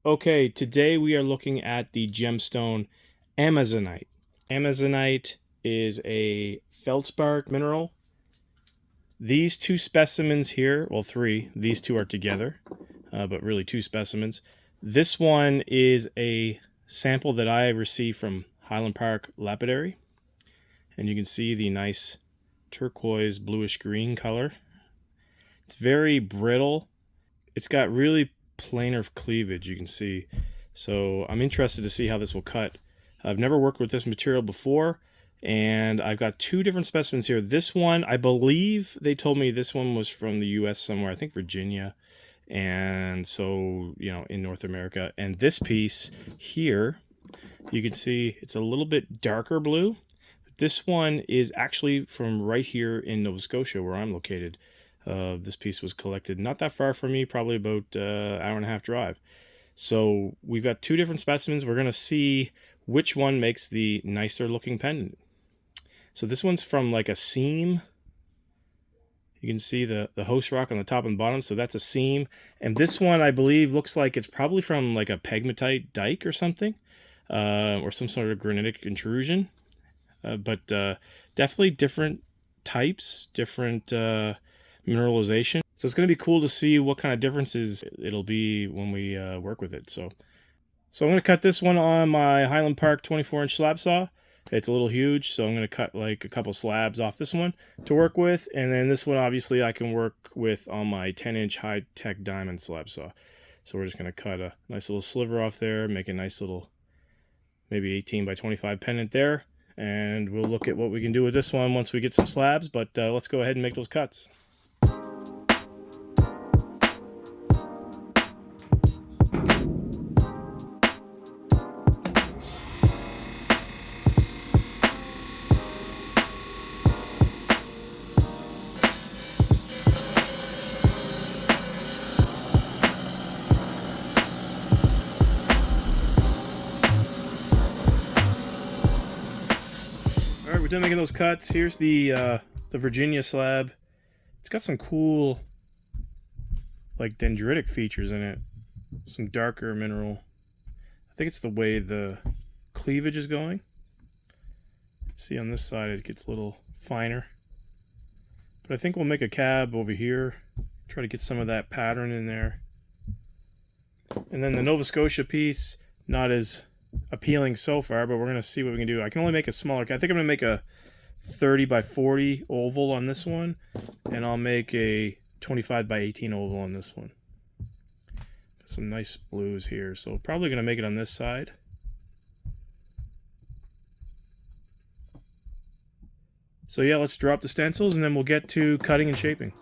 Okay, today we are looking at the gemstone Amazonite. Amazonite is a feldspar mineral. These two specimens here, well, three, these two are together, but really two specimens. This one is a sample that I received from Highland Park Lapidary, and you can see the nice turquoise bluish green color. It's very brittle. It's got really planar cleavage, you can see. So I'm interested to see how this will cut. I've never worked with this material before, and I've got two different specimens here. This one, I believe they told me this one was from the US somewhere, I think Virginia, and so, in North America. And this piece here, you can see it's a little bit darker blue. This one is actually from right here in Nova Scotia, where I'm located. This piece was collected not that far from me, probably about an hour and a half drive. So we've got two different specimens. We're going to see which one makes the nicer looking pendant. So this one's from like a seam. You can see the host rock on the top and bottom, so that's a seam. And this one, I believe, looks like it's probably from like a pegmatite dike or something, or some sort of granitic intrusion. But definitely different types, different mineralization. So it's going to be cool to see what kind of differences it'll be when we work with it. So I'm going to cut this one on my Highland Park 24-inch slab saw. It's a little huge, so I'm going to cut like a couple slabs off this one to work with. And then this one, obviously, I can work with on my 10-inch high-tech diamond slab saw. So we're just going to cut a nice little sliver off there, make a nice little maybe 18 by 25 pendant there. And we'll look at what we can do with this one once we get some slabs. But let's go ahead and make those cuts. All right, we're done making those cuts. Here's the Virginia slab. It's got some cool, like, dendritic features in it. Some darker mineral. I think it's the way the cleavage is going. See, on this side it gets a little finer. But I think we'll make a cab over here. Try to get some of that pattern in there. And then the Nova Scotia piece, not as appealing so far, but we're going to see what we can do. I can only make a smaller, I think I'm going to make a 30 by 40 oval on this one, and I'll make a 25 by 18 oval on this one. Got some nice blues here, so probably going to make it on this side. So yeah, let's drop the stencils and then we'll get to cutting and shaping.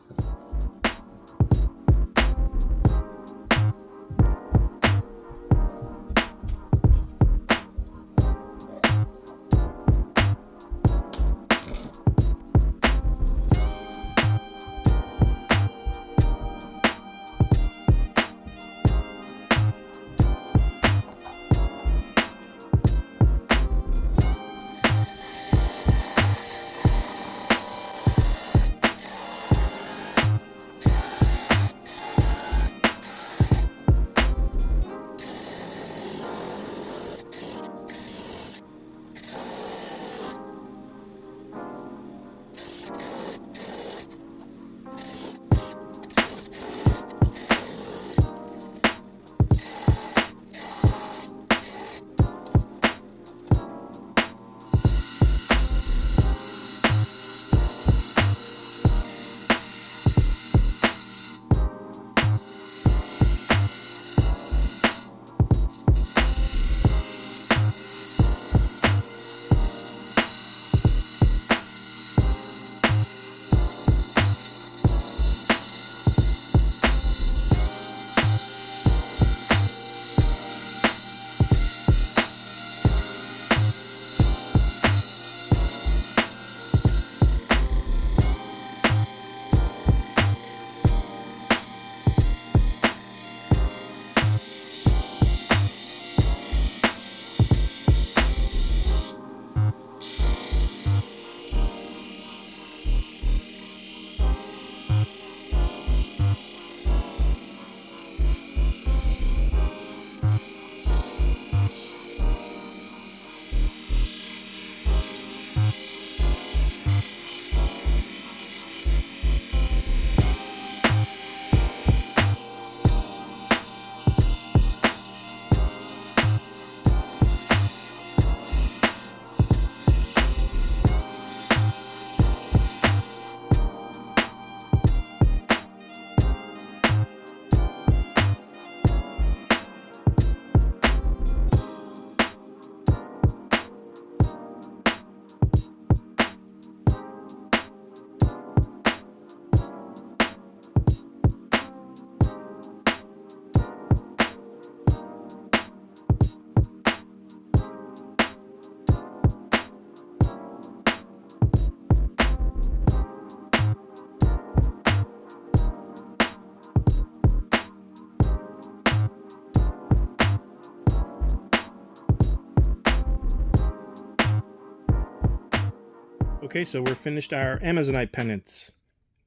Okay, so we're finished our Amazonite pendants.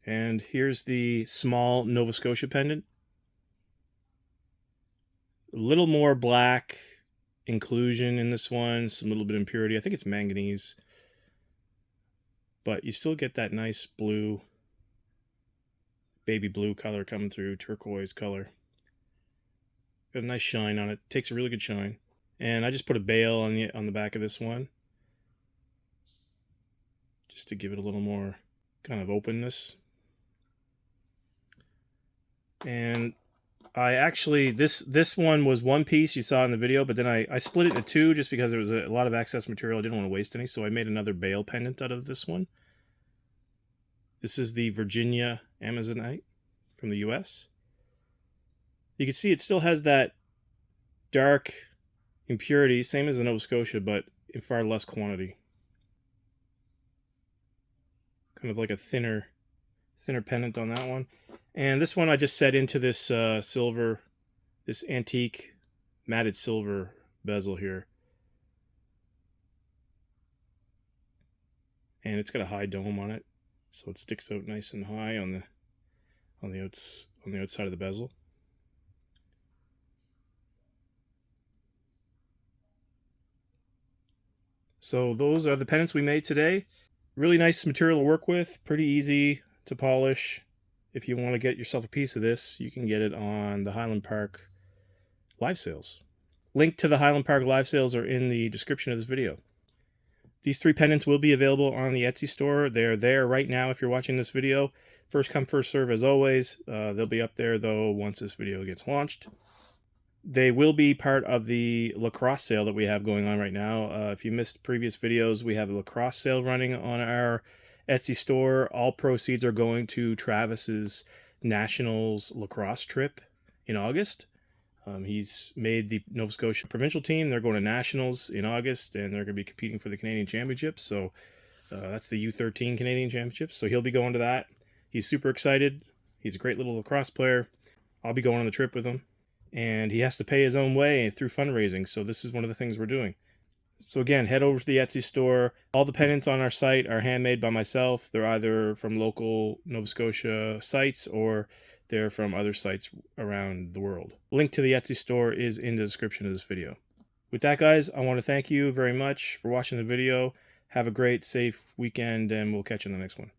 And here's the small Nova Scotia pendant. A little more black inclusion in this one, some little bit of impurity. I think it's manganese. But you still get that nice blue, baby blue color coming through, turquoise color. Got a nice shine on it. Takes a really good shine. And I just put a bail on the back of this one, just to give it a little more kind of openness. And I actually, this one was one piece you saw in the video, but then I split it into two just because there was a lot of excess material. I didn't want to waste any, so I made another bail pendant out of this one. This is the Virginia Amazonite from the US. You can see it still has that dark impurity, same as the Nova Scotia, but in far less quantity. Kind of like a thinner pendant on that one. And this one I just set into this silver, this antique matted silver bezel here. And it's got a high dome on it, so it sticks out nice and high on the outside of the bezel. So those are the pendants we made today. Really nice material to work with, pretty easy to polish. If you want to get yourself a piece of this, you can get it on the Highland Park live sales. Link to the Highland Park live sales are in the description of this video. These 3 pendants will be available on the Etsy store. They're there right now if you're watching this video. First come, first serve as always. They'll be up there though once this video gets launched. They will be part of the lacrosse sale that we have going on right now. If you missed previous videos, we have a lacrosse sale running on our Etsy store. All proceeds are going to Travis's Nationals lacrosse trip in August. He's made the Nova Scotia provincial team. They're going to Nationals in August, and they're going to be competing for the Canadian Championships. So that's the U13 Canadian Championships. So he'll be going to that. He's super excited. He's a great little lacrosse player. I'll be going on the trip with him. And he has to pay his own way through fundraising, so this is one of the things we're doing. So again, head over to the Etsy store. All the pendants on our site are handmade by myself. They're either from local Nova Scotia sites or they're from other sites around the world. Link to the Etsy store is in the description of this video. With that, guys, I want to thank you very much for watching the video. Have a great, safe weekend, and we'll catch you in the next one.